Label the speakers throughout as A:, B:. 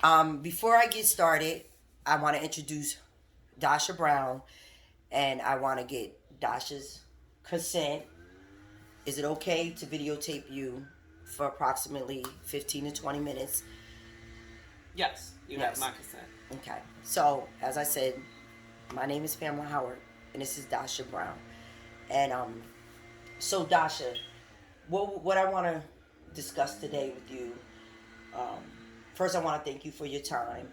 A: Before I get started, I want to introduce Dasha Brown, and I want to get Dasha's consent. Is it okay to videotape you for approximately 15 to 20 minutes?
B: Yes, you have
A: Yes.
B: my consent.
A: Okay. So, as I said, my name is Pamela Howard, and this is Dasha Brown. And so Dasha, what I want to discuss today with you. Um, First, I want to thank you for your time,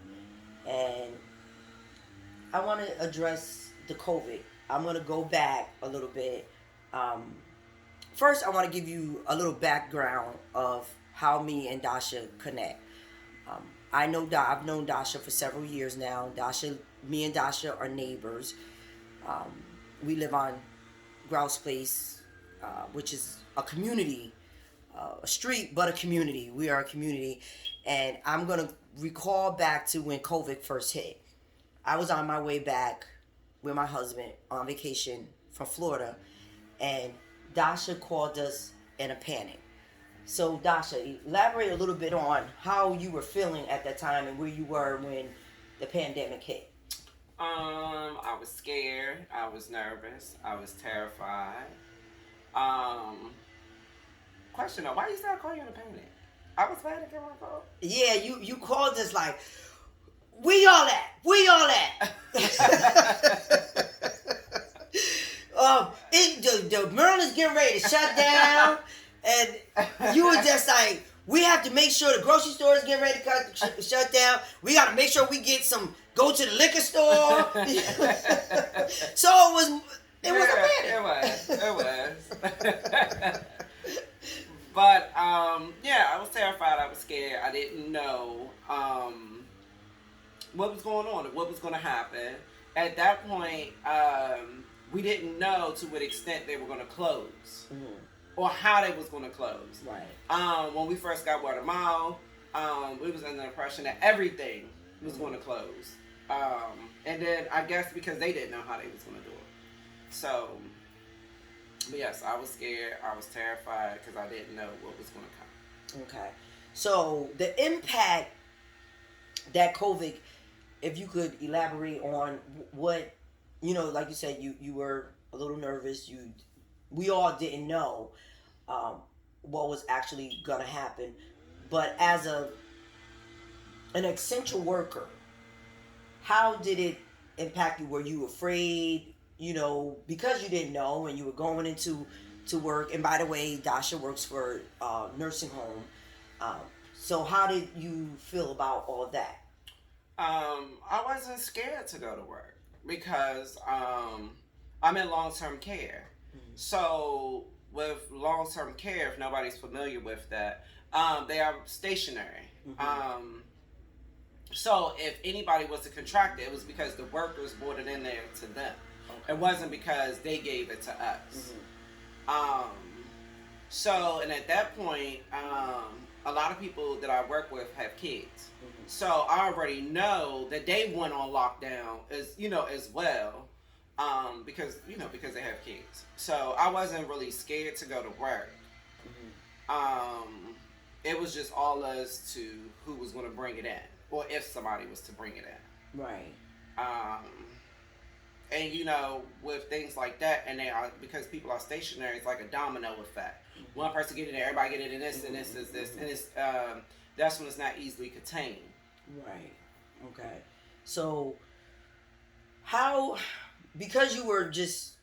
A: and I want to address the COVID. I'm going to go back a little bit. Um, First, I want to give you a little background of how me and Dasha connect. Um, I've known Dasha for several years now. Me and Dasha are neighbors. Um, we live on Grouse Place, which is a community, a street, but a community. We are a community, and I'm gonna recall back to when COVID first hit. I was on my way back with my husband on vacation from Florida, and Dasha called us in a panic. So, Dasha, elaborate a little bit on how you were feeling at that time and where you were when the pandemic hit.
B: I was scared. I was nervous. I was terrified. Um, Question though, why you start calling you in a panic? I was panicking my phone.
A: Yeah, you called us like, we all at? We all at? The Maryland's getting ready to shut down, and you were just like, we have to make sure the grocery store is getting ready to shut down. We got to make sure we get go to the liquor store. So it was a panic.
B: It was. But yeah, I was terrified. I was scared. I didn't know what was going on, what was going to happen. At that point, we didn't know to what extent they were going to close, or how they was going to close.
A: Right.
B: When we first got word of mouth, we was under the impression that everything was going to close. And then I guess because they didn't know how they was going to do it. So, but yes, I was scared. I was terrified because I didn't know what was going to come.
A: Okay. So the impact that COVID, if you could elaborate on what, like you said, you were a little nervous. We all didn't know um, what was actually gonna happen, but as an essential worker, how did it impact you? Were you afraid? Because you didn't know and you were going into to work. And by the way, Dasha works for a nursing home. Um, so how did you feel about all of that?
B: I wasn't scared to go to work because I'm in long term care. So with long term care, if nobody's familiar with that, they are stationary.
A: Mm-hmm.
B: So if anybody was to contract it, it was because the workers brought it in there to them.
A: Okay.
B: It wasn't because they gave it to us.
A: Mm-hmm.
B: Um, so, and at that point, a lot of people that I work with have kids.
A: Mm-hmm.
B: So I already know that they went on lockdown as well, because they have kids. So I wasn't really scared to go to work.
A: Mm-hmm.
B: It was just all us to who was going to bring it in, or if somebody was to bring it in.
A: Right.
B: Um, and with things like that, and they are, because people are stationary, it's like a domino effect.
A: Mm-hmm.
B: One person get it, everybody get it, and this and this is this, and it's that's when it's not easily contained.
A: Right. Okay. So how, because you were just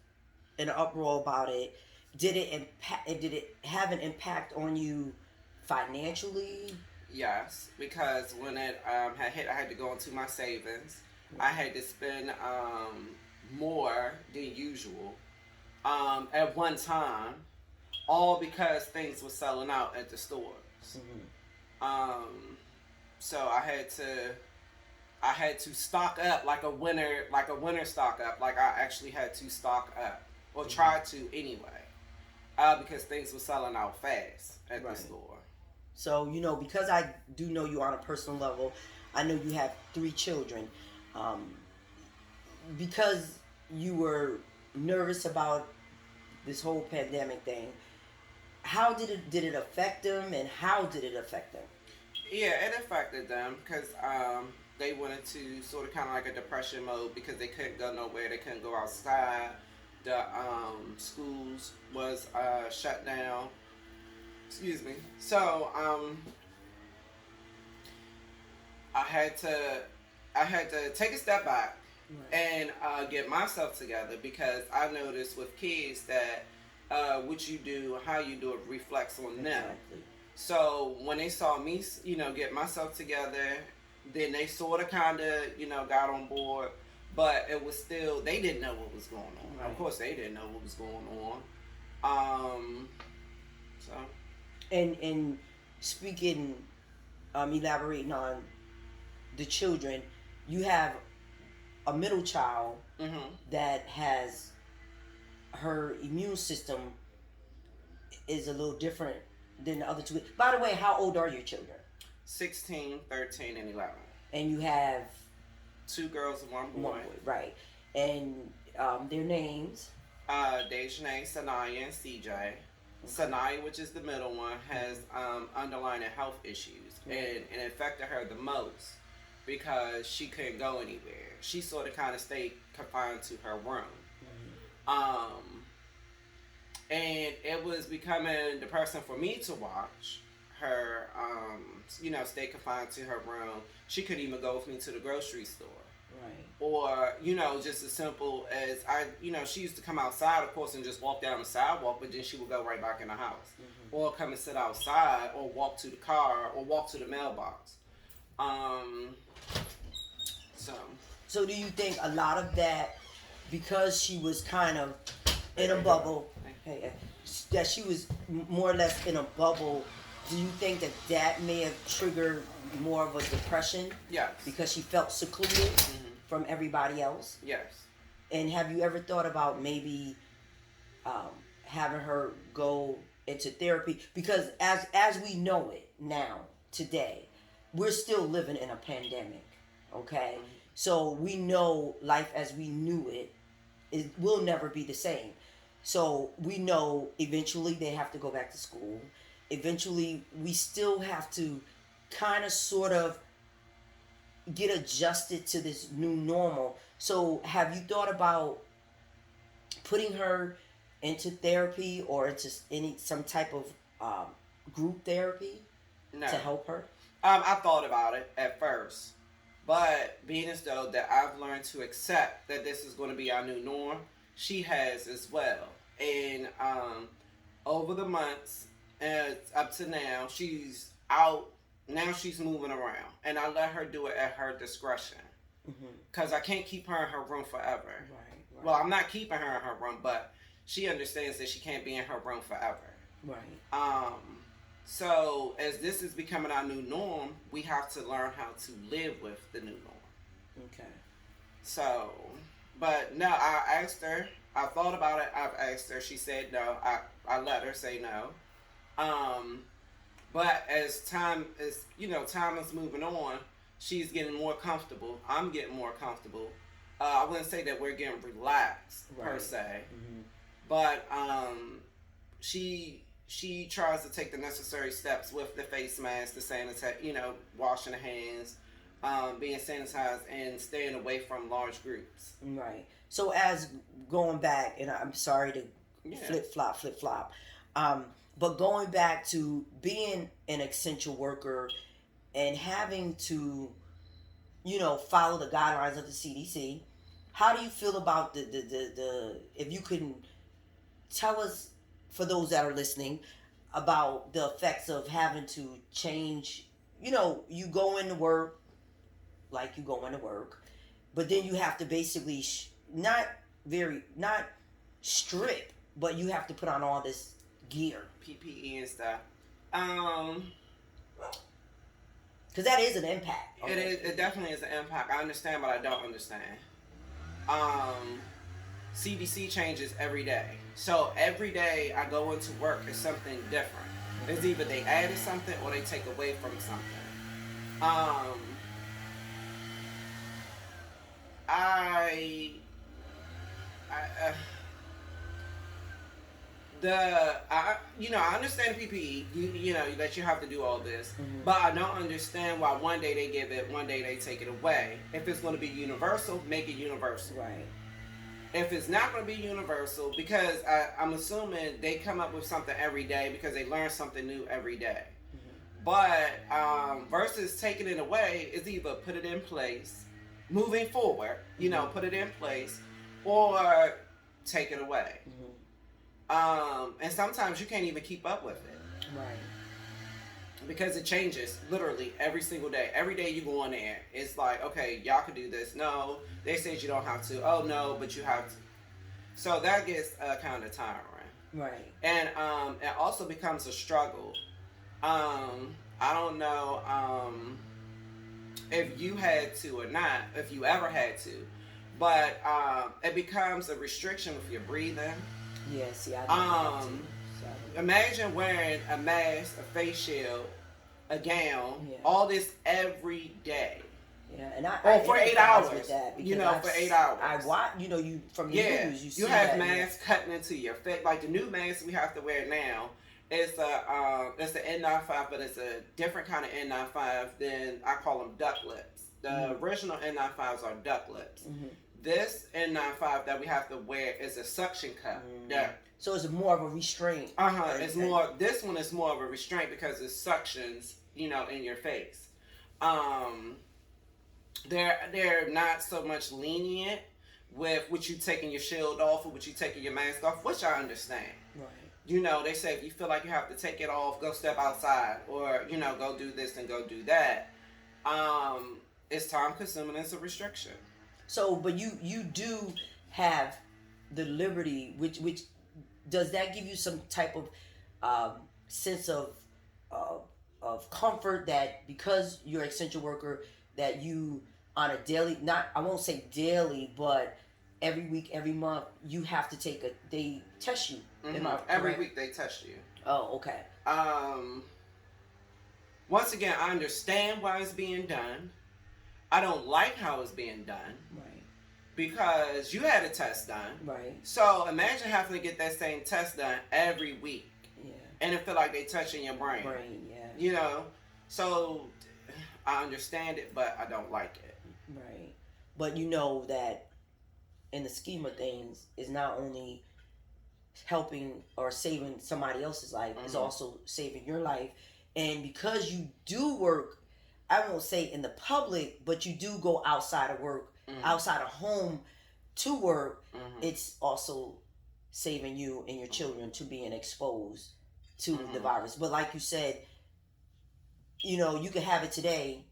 A: in an uproar about it, did it impact? Did it have an impact on you financially?
B: Yes, because when it had hit, I had to go into my savings. I had to spend more than usual at one time, all because things were selling out at the stores.
A: Mm-hmm.
B: So I had to stock up like a winter stock up. Like I actually had to stock up, or try to anyway, because things were selling out fast at the
A: Right.
B: store.
A: So, because I do know you on a personal level, I know you have 3 children. Um, because you were nervous about this whole pandemic thing, how did it affect them, and how did it affect them?
B: Yeah, it affected them because they went into sort of kind of like a depression mode because they couldn't go nowhere. They couldn't go outside. The schools was shut down. Excuse me. So I had to take a step back
A: Right.
B: and get myself together because I noticed with kids that what you do, how you do it reflects on them.
A: Exactly.
B: So when they saw me, get myself together, then they sort of kind of, got on board. But it was still, they didn't know what was going on.
A: Right.
B: Of course, they didn't know what was going on. Um, so.
A: And speaking, elaborating on the children, you have a middle child
B: Mm-hmm.
A: that has her immune system is a little different than the other two. By the way, how old are your children?
B: 16, 13, and 11.
A: And you have
B: 2 girls and 1 boy.
A: one boy, right? And their names.
B: Dejanay, Sanaya, and CJ. Sanaya, which is the middle one, has underlying health issues, and it affected her the most because she couldn't go anywhere. She sort of kind of stayed confined to her room. And it was becoming depressing for me to watch her, stay confined to her room. She couldn't even go with me to the grocery store.
A: Right.
B: Or, just as simple as she used to come outside, of course, and just walk down the sidewalk, but then she would go right back in the house. Mm-hmm. Or come and sit outside, or walk to the car, or walk to the mailbox. So.
A: So do you think a lot of that, because she was kind of in a bubble, that she was more or less in a bubble, do you think that that may have triggered more of a depression?
B: Yes.
A: Because she felt secluded from everybody else?
B: Yes.
A: And have you ever thought about maybe having her go into therapy? Because as we know it now, today, we're still living in a pandemic, okay? So we know life as we knew it will never be the same. So we know eventually they have to go back to school. Eventually we still have to kind of sort of get adjusted to this new normal. So have you thought about putting her into therapy or into some type of group therapy
B: No.
A: to help her?
B: I thought about it at first, but being as though that I've learned to accept that this is going to be our new norm, she has as well. And over the months and up to now, she's out. Now she's moving around, and I let her do it at her discretion. Because I can't keep her in her room forever.
A: Right.
B: Well, I'm not keeping her in her room, but she understands that she can't be in her room forever.
A: Right.
B: So as this is becoming our new norm, we have to learn how to live with the new norm.
A: Okay.
B: So, but no, I asked her. I thought about it. I've asked her. She said no. I let her say no. But as time is, time is moving on, she's getting more comfortable. I'm getting more comfortable. I wouldn't say that we're getting relaxed per se, but she tries to take the necessary steps with the face mask, the sanitize, washing the hands, being sanitized, and staying away from large groups.
A: Right. So as going back, and I'm sorry to flip flop, but going back to being an essential worker and having to, follow the guidelines of the CDC, how do you feel about the if you can tell us, for those that are listening, about the effects of having to change, you go into work, but then you have to basically not strip, but you have to put on all this gear.
B: PPE and stuff.
A: Because that is an impact.
B: It is. It definitely is an impact. I understand, but I don't understand. CDC changes every day. So every day I go into work, it's something different. It's either they added something or they take away from something. I understand the PPE. You know that you have to do all this,
A: Mm-hmm.
B: but I don't understand why one day they give it, one day they take it away. If it's going to be universal, make it universal.
A: Right.
B: If it's not going to be universal, because I'm assuming they come up with something every day because they learn something new every day. But versus taking it away is either put it in place, moving forward, put it in place, or take it away. And sometimes you can't even keep up with it.
A: Right.
B: Because it changes literally every single day. Every day you go on there, it's like, okay, y'all can do this. No, they said you don't have to. Oh no, but you have to. So that gets kind of tiring.
A: Right.
B: And it also becomes a struggle. I don't know if you had to or not, if you ever had to, but it becomes a restriction with your breathing.
A: Yeah, see, I do.
B: Imagine wearing a mask, a face shield, a gown,
A: Yeah.
B: all this every day.
A: Yeah, and I
B: for 8
A: empathize
B: hours.
A: with that
B: For 8 hours.
A: I watch, you from the news, you see
B: have
A: that,
B: masks cutting into your face. Like the new mask we have to wear now, it's the N95, but it's a different kind of N95 than, I call them duck lips. The original N95s are duck lips.
A: Mm-hmm.
B: This N95 that we have to wear is a suction cup.
A: So it's more of a restraint.
B: It's more. This one is more of a restraint because it suctions, in your face. They're not so much lenient with what you taking your shield off or what you taking your mask off, which I understand.
A: Right.
B: They say if you feel like you have to take it off, go step outside, or go do this and go do that. It's time consuming. It's a restriction.
A: So, but you do have the liberty, which does that give you some type of sense of comfort that because you're an essential worker that you on a daily, not, I won't say daily, but every week, every month you have to they test you.
B: Every week they test you.
A: Oh, okay.
B: Once again, I understand why it's being done. I don't like how it's being done.
A: Right.
B: Because you had a test done.
A: Right.
B: So imagine having to get that same test done every week.
A: Yeah.
B: And it feel like they touching your brain.
A: Yeah.
B: So I understand it, but I don't like it.
A: Right. But you know that in the scheme of things, is not only helping or saving somebody else's life, it's also saving your life. And because you do work, I won't say in the public, but you do go outside of work, outside of home to work, it's also saving you and your children to being exposed to the virus. But like you said, you could have it today,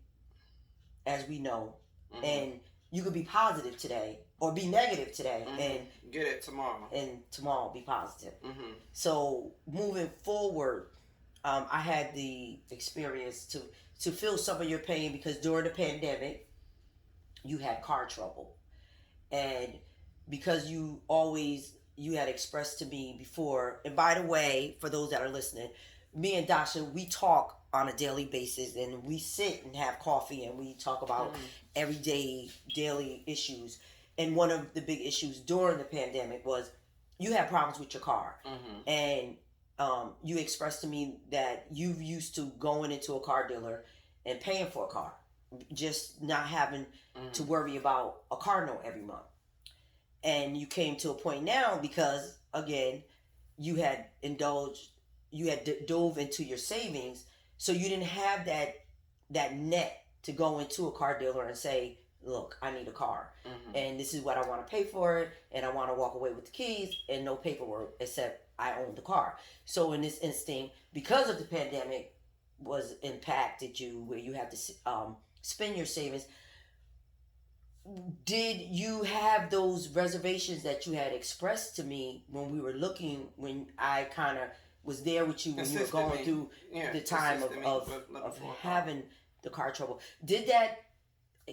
A: as we know, and you could be positive today or be negative today and
B: get it tomorrow.
A: And tomorrow be positive. So moving forward, I had the experience to feel some of your pain because during the pandemic, you had car trouble. And because you had expressed to me before, and by the way, for those that are listening, me and Dasha, we talk on a daily basis and we sit and have coffee and we talk about everyday, daily issues. And one of the big issues during the pandemic was you had problems with your car. And you expressed to me that you used to going into a car dealer and paying for a car, just not having to worry about a car note every month. And you came to a point now because, again, you had dove into your savings, so you didn't have that net to go into a car dealer and say, look, I need a car, and this is what I want to pay for it, and I want to walk away with the keys and no paperwork except I own the car. So in this instinct, because of the pandemic was impacted you, where you have to spend your savings, did you have those reservations that you had expressed to me when we were looking, when I kind of was there with you when you were going through the time of having the car trouble? Did that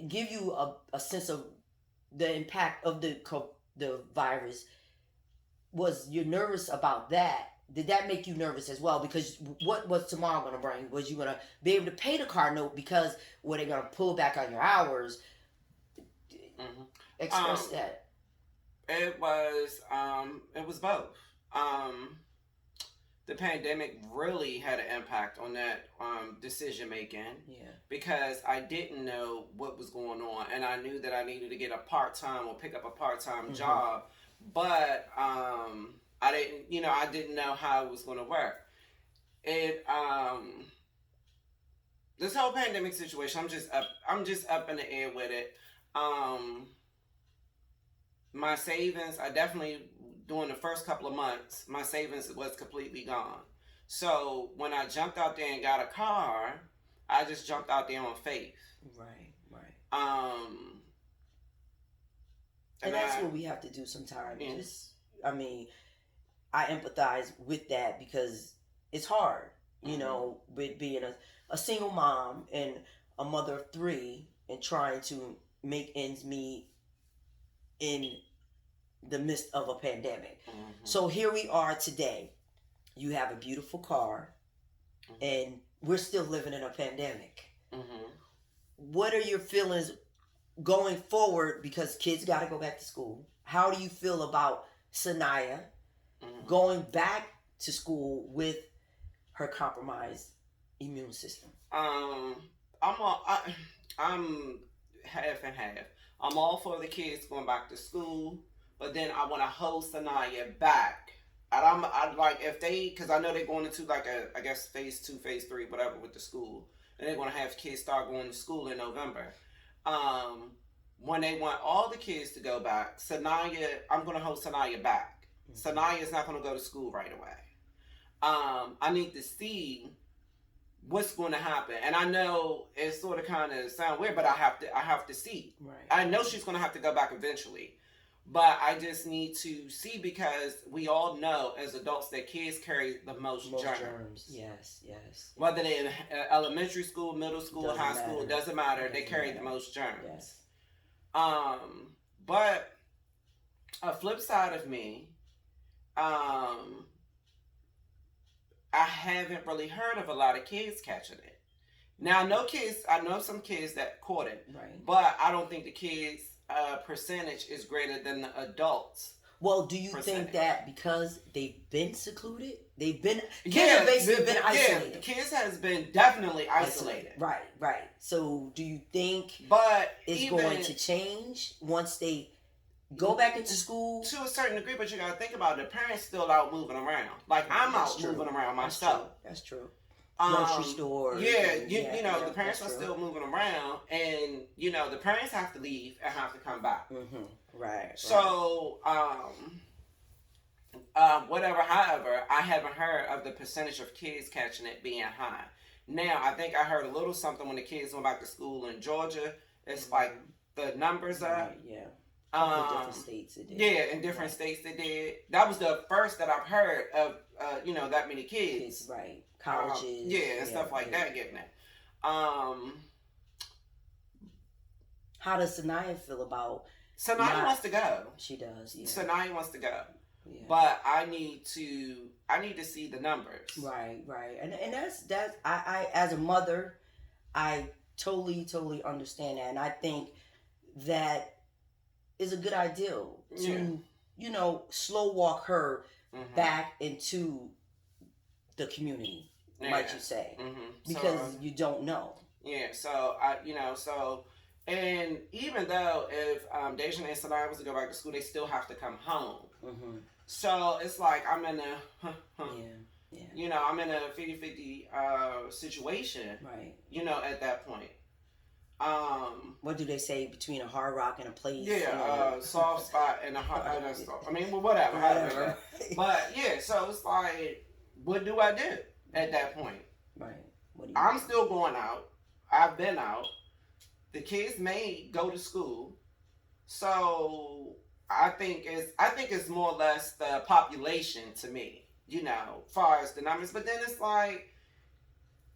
A: give you a sense of the impact of the virus? Was you nervous about that? Did that make you nervous as well? Because what was tomorrow going to bring? Was you going to be able to pay the car note because were they going to pull back on your hours? Express that.
B: It was both. the pandemic really had an impact on that decision making.
A: Yeah.
B: Because I didn't know what was going on, and I knew that I needed to get a part time or pick up a part time job, but I didn't, I didn't know how it was going to work. It This whole pandemic situation, I'm just up in the air with it. Um, my savings, I definitely during the first couple of months, my savings was completely gone. So when I jumped out there and got a car, I just jumped out there on faith.
A: Right, right.
B: Um,
A: And that's what we have to do sometimes.
B: Yeah.
A: Just, I mean, I empathize with that because it's hard, you know, with being a single mom and a mother of three and trying to make ends meet in the midst of a pandemic. So here we are today. You have a beautiful car, and we're still living in a pandemic. What are your feelings going forward? Because kids got to go back to school. How do you feel about Sanaya going back to school with her compromised immune system?
B: I'm half and half. I'm all for the kids going back to school, but then I want to hold Sanaya back. And I'd like if they, because I know they're going into like I guess phase 2, phase 3, whatever with the school, and they're going to have kids start going to school in November. When they want all the kids to go back, Sanaya, I'm going to hold Sanaya back. Sanaya is not going to go to school right away. I need to see what's going to happen, and I know it sort of kind of sound weird, but I have to see.
A: Right.
B: I know she's going to have to go back eventually, but I just need to see because we all know as adults that kids carry the most germs.
A: Yes, yes.
B: Whether they're in elementary school, middle school,
A: Doesn't
B: high school,
A: matter.
B: doesn't matter. They
A: Doesn't
B: carry
A: matter.
B: the most germs.
A: Yes.
B: But a flip side of me, I haven't really heard of a lot of kids catching it. Now, I know some kids that caught it,
A: Right.
B: but I don't think the kids' percentage is greater than the adults.
A: Well, do you
B: percentage.
A: think that because they've been secluded, kids have basically been isolated?
B: Yeah, kids has been definitely isolated.
A: Right, right. So, do you think
B: But
A: it's going to change once they go back into school?
B: To a certain degree, but you gotta think about it. The parents still out moving around. Like I'm
A: That's
B: out
A: true.
B: moving around
A: That's
B: myself.
A: That's true. Grocery stores.
B: Yeah,
A: and-
B: the parents are
A: that's true.
B: still moving around, and the parents have to leave and have to come back.
A: Mm-hmm. Right.
B: So, whatever. However, I haven't heard of the percentage of kids catching it being high. Now, I think I heard a little something when the kids went back to school in Georgia. It's like the numbers are.
A: Right, yeah. Couple different states it did.
B: Yeah, in different states they did. That was the first that I've heard of, that many kids.
A: Right. Colleges.
B: And stuff like that getting it.
A: How does Sanaya feel about?
B: Sanaya wants to go.
A: She does. Yeah.
B: Sanaya wants to go.
A: Yeah.
B: But I need to see the numbers.
A: Right, right, and that's I as a mother, I totally understand that, and I think that is a good idea to slow walk her back into the community, might you say, because you don't know.
B: Yeah, so and even though if Deja and Sanaya was to go back to school, they still have to come home. So it's like I'm in a I'm in a 50-50 situation.
A: Right.
B: At that point.
A: What do they say between a hard rock and a place?
B: Soft spot and a hard. Whatever. But yeah, so it's like, what do I do at that point?
A: Right.
B: I'm still going out. I've been out. The kids may go to school, so I think it's more or less the population to me, far as the numbers. But then it's like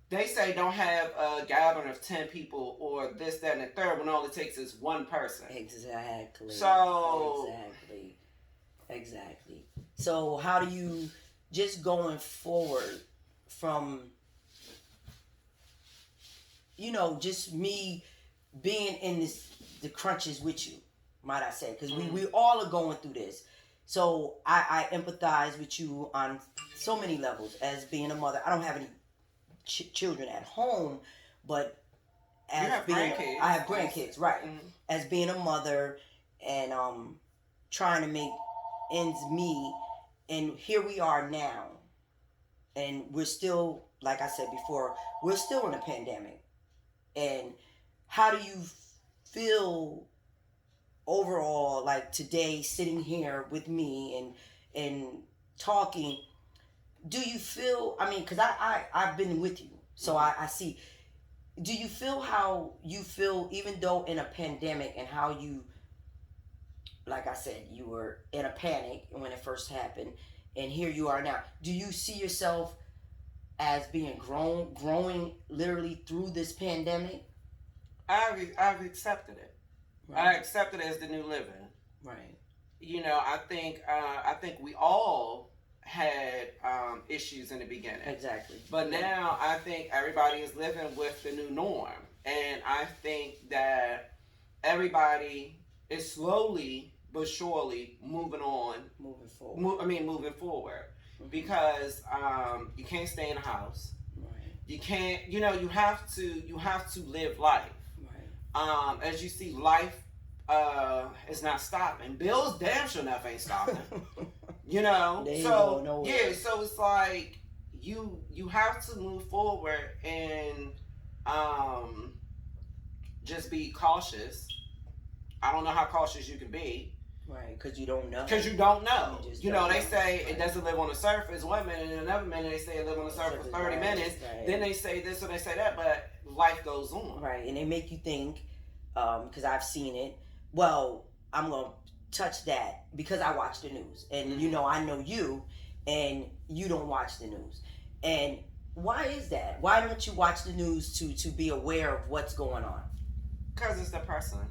B: they say don't have a gathering of 10 people or this, that, and the third when all it takes is one person.
A: Exactly.
B: So
A: exactly. So how do you just going forward from just me being in the crunches with you, might I say, because we all are going through this. So I empathize with you on so many levels as being a mother. I don't have any children at home, but
B: You
A: as
B: have
A: being
B: grandkids.
A: I have grandkids, right?
B: Mhm.
A: As being a mother and trying to make ends meet, and here we are now, and we're still, like I said before, we're still in a pandemic. And how do you feel overall, like today, sitting here with me and talking? Do you feel? I mean, because I've been with you, so I see. Do you feel how you feel, even though in a pandemic, and how you, like I said, you were in a panic when it first happened, and here you are now? Do you see yourself as being growing literally through this pandemic?
B: I've accepted it. I
A: Right.
B: accept it as the new living.
A: Right.
B: You know, I think we all had issues in the beginning,
A: Exactly.
B: but now I think everybody is living with the new norm, and I think that everybody is slowly but surely moving on.
A: Moving forward.
B: Moving forward,
A: Mhm.
B: because you can't stay in the house.
A: Right.
B: You can't. You know, you have to live life.
A: Right.
B: As you see, life is not stopping. Bills damn sure enough ain't stopping. You know,
A: They ain't
B: so
A: going nowhere.
B: yeah, so it's like you have to move forward and um, just be cautious. I don't know how cautious you can be.
A: Right, because you don't know.
B: Because you don't know.
A: You just
B: You know,
A: don't
B: they
A: know.
B: say
A: Right.
B: it doesn't live on the surface 1 minute, and another minute they say it live on the surface 30
A: Right,
B: minutes.
A: right.
B: Then they say this or they say that, but life goes on.
A: Right, and they make you think, because I've seen it. Well, I'm going to touch that because I watch the news. And, you know, I know you, and you don't watch the news. And why is that? Why don't you watch the news to be aware of what's going on?
B: Because it's depressing.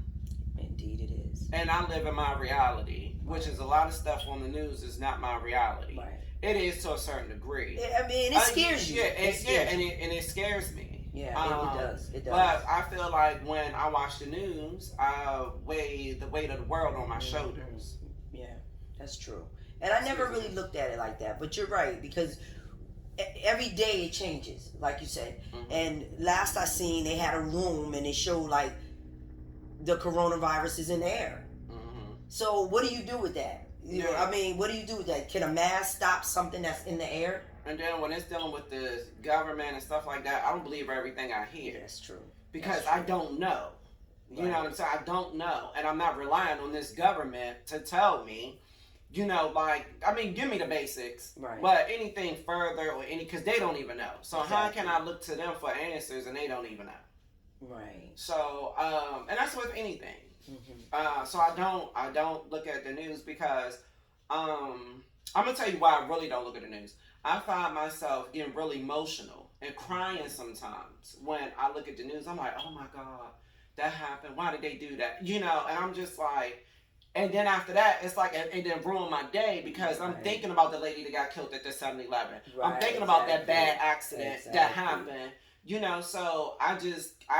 A: Indeed it is.
B: And I live in my reality, which is a lot of stuff on the news is not my reality.
A: Right.
B: It is to a certain degree.
A: I mean, it scares you.
B: Yeah, and it scares me.
A: Yeah, it does. It does.
B: But I feel like when I watch the news, I weigh the weight of the world on my shoulders.
A: Yeah, that's true. And I never really looked at it like that. But you're right, because every day it changes, like you said.
B: Mm-hmm.
A: And last I seen, they had a room and they showed like the coronavirus is in the air.
B: Mm-hmm.
A: So what do you do with that? You know, I mean, what do you do with that? Can a mask stop something that's in the air?
B: And then when it's dealing with the government and stuff like that, I don't believe everything I hear.
A: That's true.
B: Because I don't know. You know what I'm saying? I don't know. And I'm not relying on this government to tell me, you know, like, I mean, give me the basics.
A: Right.
B: But anything further or because they don't even know. So
A: Exactly.
B: how can I look to them for answers and they don't even know?
A: Right.
B: So, and that's with anything.
A: Mm-hmm.
B: So I don't look at the news because, I'm gonna tell you why I really don't look at the news. I find myself getting really emotional and crying sometimes when I look at the news. I'm like, oh my God, that happened. Why did they do that? You know, and I'm just like, and then after that, it's like, it didn't ruin my day because I'm thinking about the lady that got killed at the 7-Eleven. I'm thinking about that bad accident that happened. You know, so I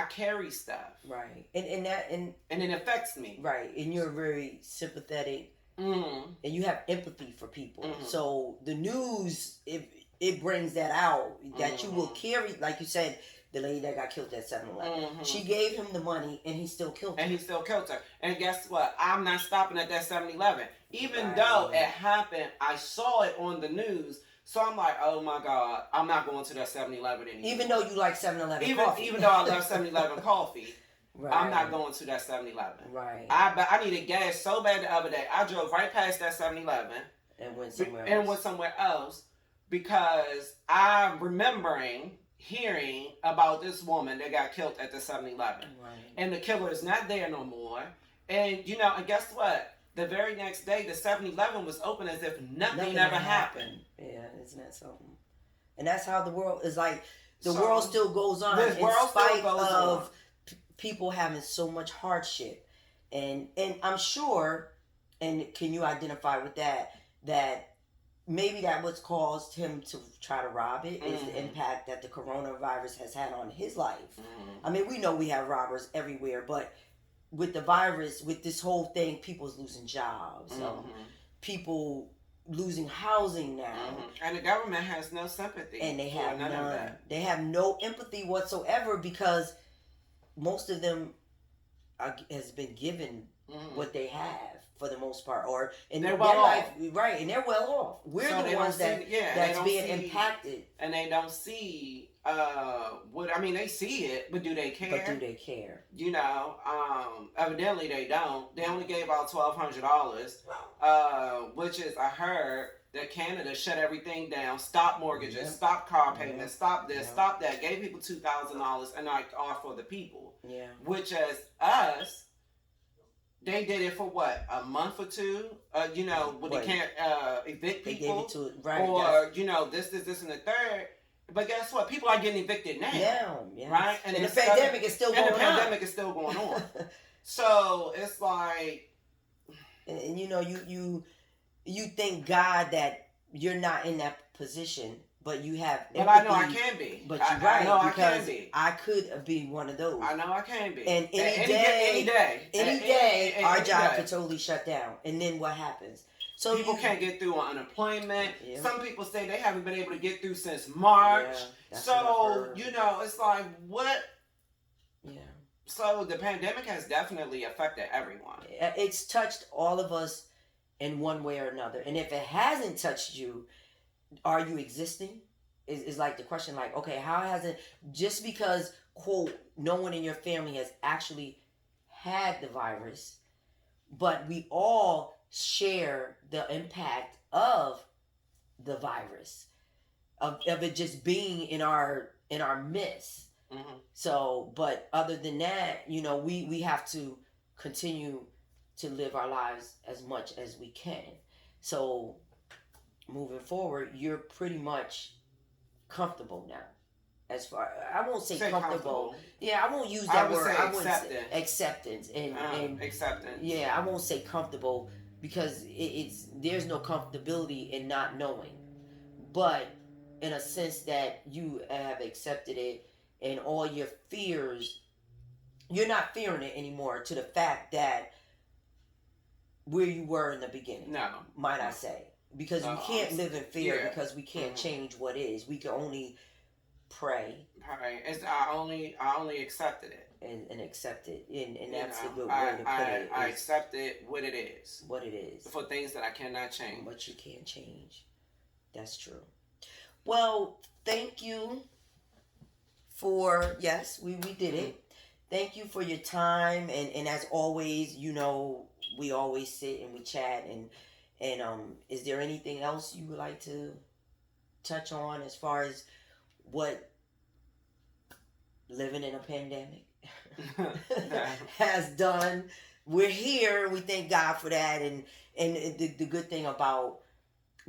B: carry stuff.
A: Right. And
B: it affects me.
A: Right. And you're very sympathetic.
B: Mm-hmm.
A: And you have empathy for people.
B: Mm-hmm.
A: So the news, it brings that out, that you will carry, like you said, the lady that got killed at 7-Eleven.
B: Mm-hmm.
A: She gave him the money and he still killed her.
B: And guess what? I'm not stopping at that 7-Eleven. Even though it happened, I saw it on the news. So I'm like, oh my God, I'm not going to that 7-Eleven anymore.
A: Even though you like 7-Eleven coffee.
B: Even though I love 7-Eleven coffee.
A: Right.
B: I'm not going to that 7-Eleven.
A: Right.
B: I needed gas so bad the other day. I drove right past that 7-Eleven.
A: And went somewhere
B: else. Because I'm remembering hearing about this woman that got killed at the 7-Eleven.
A: Right.
B: And the killer is not there no more. And, you know, and guess what? The very next day, the 7-Eleven was open as if nothing ever happened.
A: Yeah, isn't that something? And that's how the world is like. The world still goes on in spite of people having so much hardship. And I'm sure, and can you identify with that maybe that what's caused him to try to rob it is the impact that the coronavirus has had on his life. I mean, we know we have robbers everywhere, but with the virus, with this whole thing, people's losing jobs. people losing housing now.
B: And the government has no sympathy.
A: And they have
B: none
A: none.
B: of that.
A: They have no empathy whatsoever because most of them has been given what they have for the most part, or in
B: they're
A: their
B: well
A: life,
B: off.
A: right? And they're well off. We're
B: So
A: the ones that's being impacted,
B: and they don't see what I mean. They see it, but do they care?
A: But do they care?
B: You know, evidently they don't. They only gave out $1,200, which is I heard that Canada shut everything down, stopped mortgages, stopped car payments, stopped this, stopped that, gave people $2,000, and like all for the people.
A: Yeah.
B: Which is us. They did it for what, a month or two? You know, when they can't evict people,
A: they gave it to it, right?
B: Or you know, this, and the third. But guess what? People are getting evicted now.
A: Yes.
B: Right?
A: And the pandemic is still going on.
B: And the pandemic is still going on. So it's like,
A: and you know, you thank God that you're not in that position, but you have.
B: But I know I can be.
A: But you're right.
B: I know
A: because
B: I can be.
A: I could be one of those.
B: I know I can be.
A: And any day, our job could totally shut down. And then what happens? So
B: people can't get through on unemployment. Yeah. Some people say they haven't been able to get through since March. Yeah, so you know, it's like what?
A: Yeah.
B: So the pandemic has definitely affected everyone.
A: It's touched all of us in one way or another. And if it hasn't touched you, are you existing? Is like the question. Like, okay, how has it? Just because quote no one in your family has actually had the virus, but we all share the impact of the virus, of it just being in our midst. So, but other than that, you know, we have to continue to live our lives as much as we can. So moving forward, you're pretty much comfortable now. As far, I won't say comfortable. Yeah, I won't use that word. I would say acceptance and
B: acceptance.
A: Yeah, I won't say comfortable because it's there's no comfortability in not knowing, but in a sense that you have accepted it and all your fears, you're not fearing it anymore. To the fact that where you were in the beginning.
B: No,
A: might I say, because we can't live in fear because we can't change what is. We can only pray.
B: Right. I only accepted it.
A: And accept it. And that's a good way to put it.
B: I accept it what it is.
A: What it is.
B: For things that I cannot change.
A: What you can't change. That's true. Well, thank you for, yes, we did it. Thank you for your time. And as always, you know, we always sit and we chat. And is there anything else you would like to touch on as far as what living in a pandemic has done? We're here. We thank God for that. And the good thing about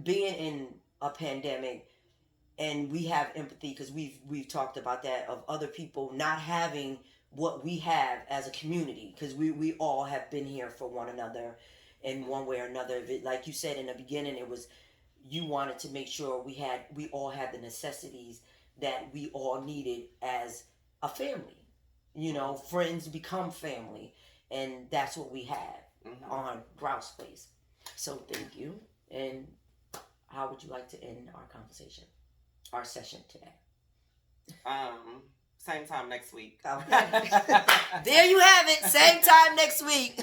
A: being in a pandemic, and we have empathy because we've talked about that, of other people not having what we have as a community, because we all have been here for one another in one way or another. Like you said in the beginning, it was you wanted to make sure we all had the necessities that we all needed as a family. You know, friends become family, and that's what we have on Grouse Place. So thank you. And how would you like to end our conversation, our session today?
B: Same time next week.
A: Okay. There you have it. Same time next week.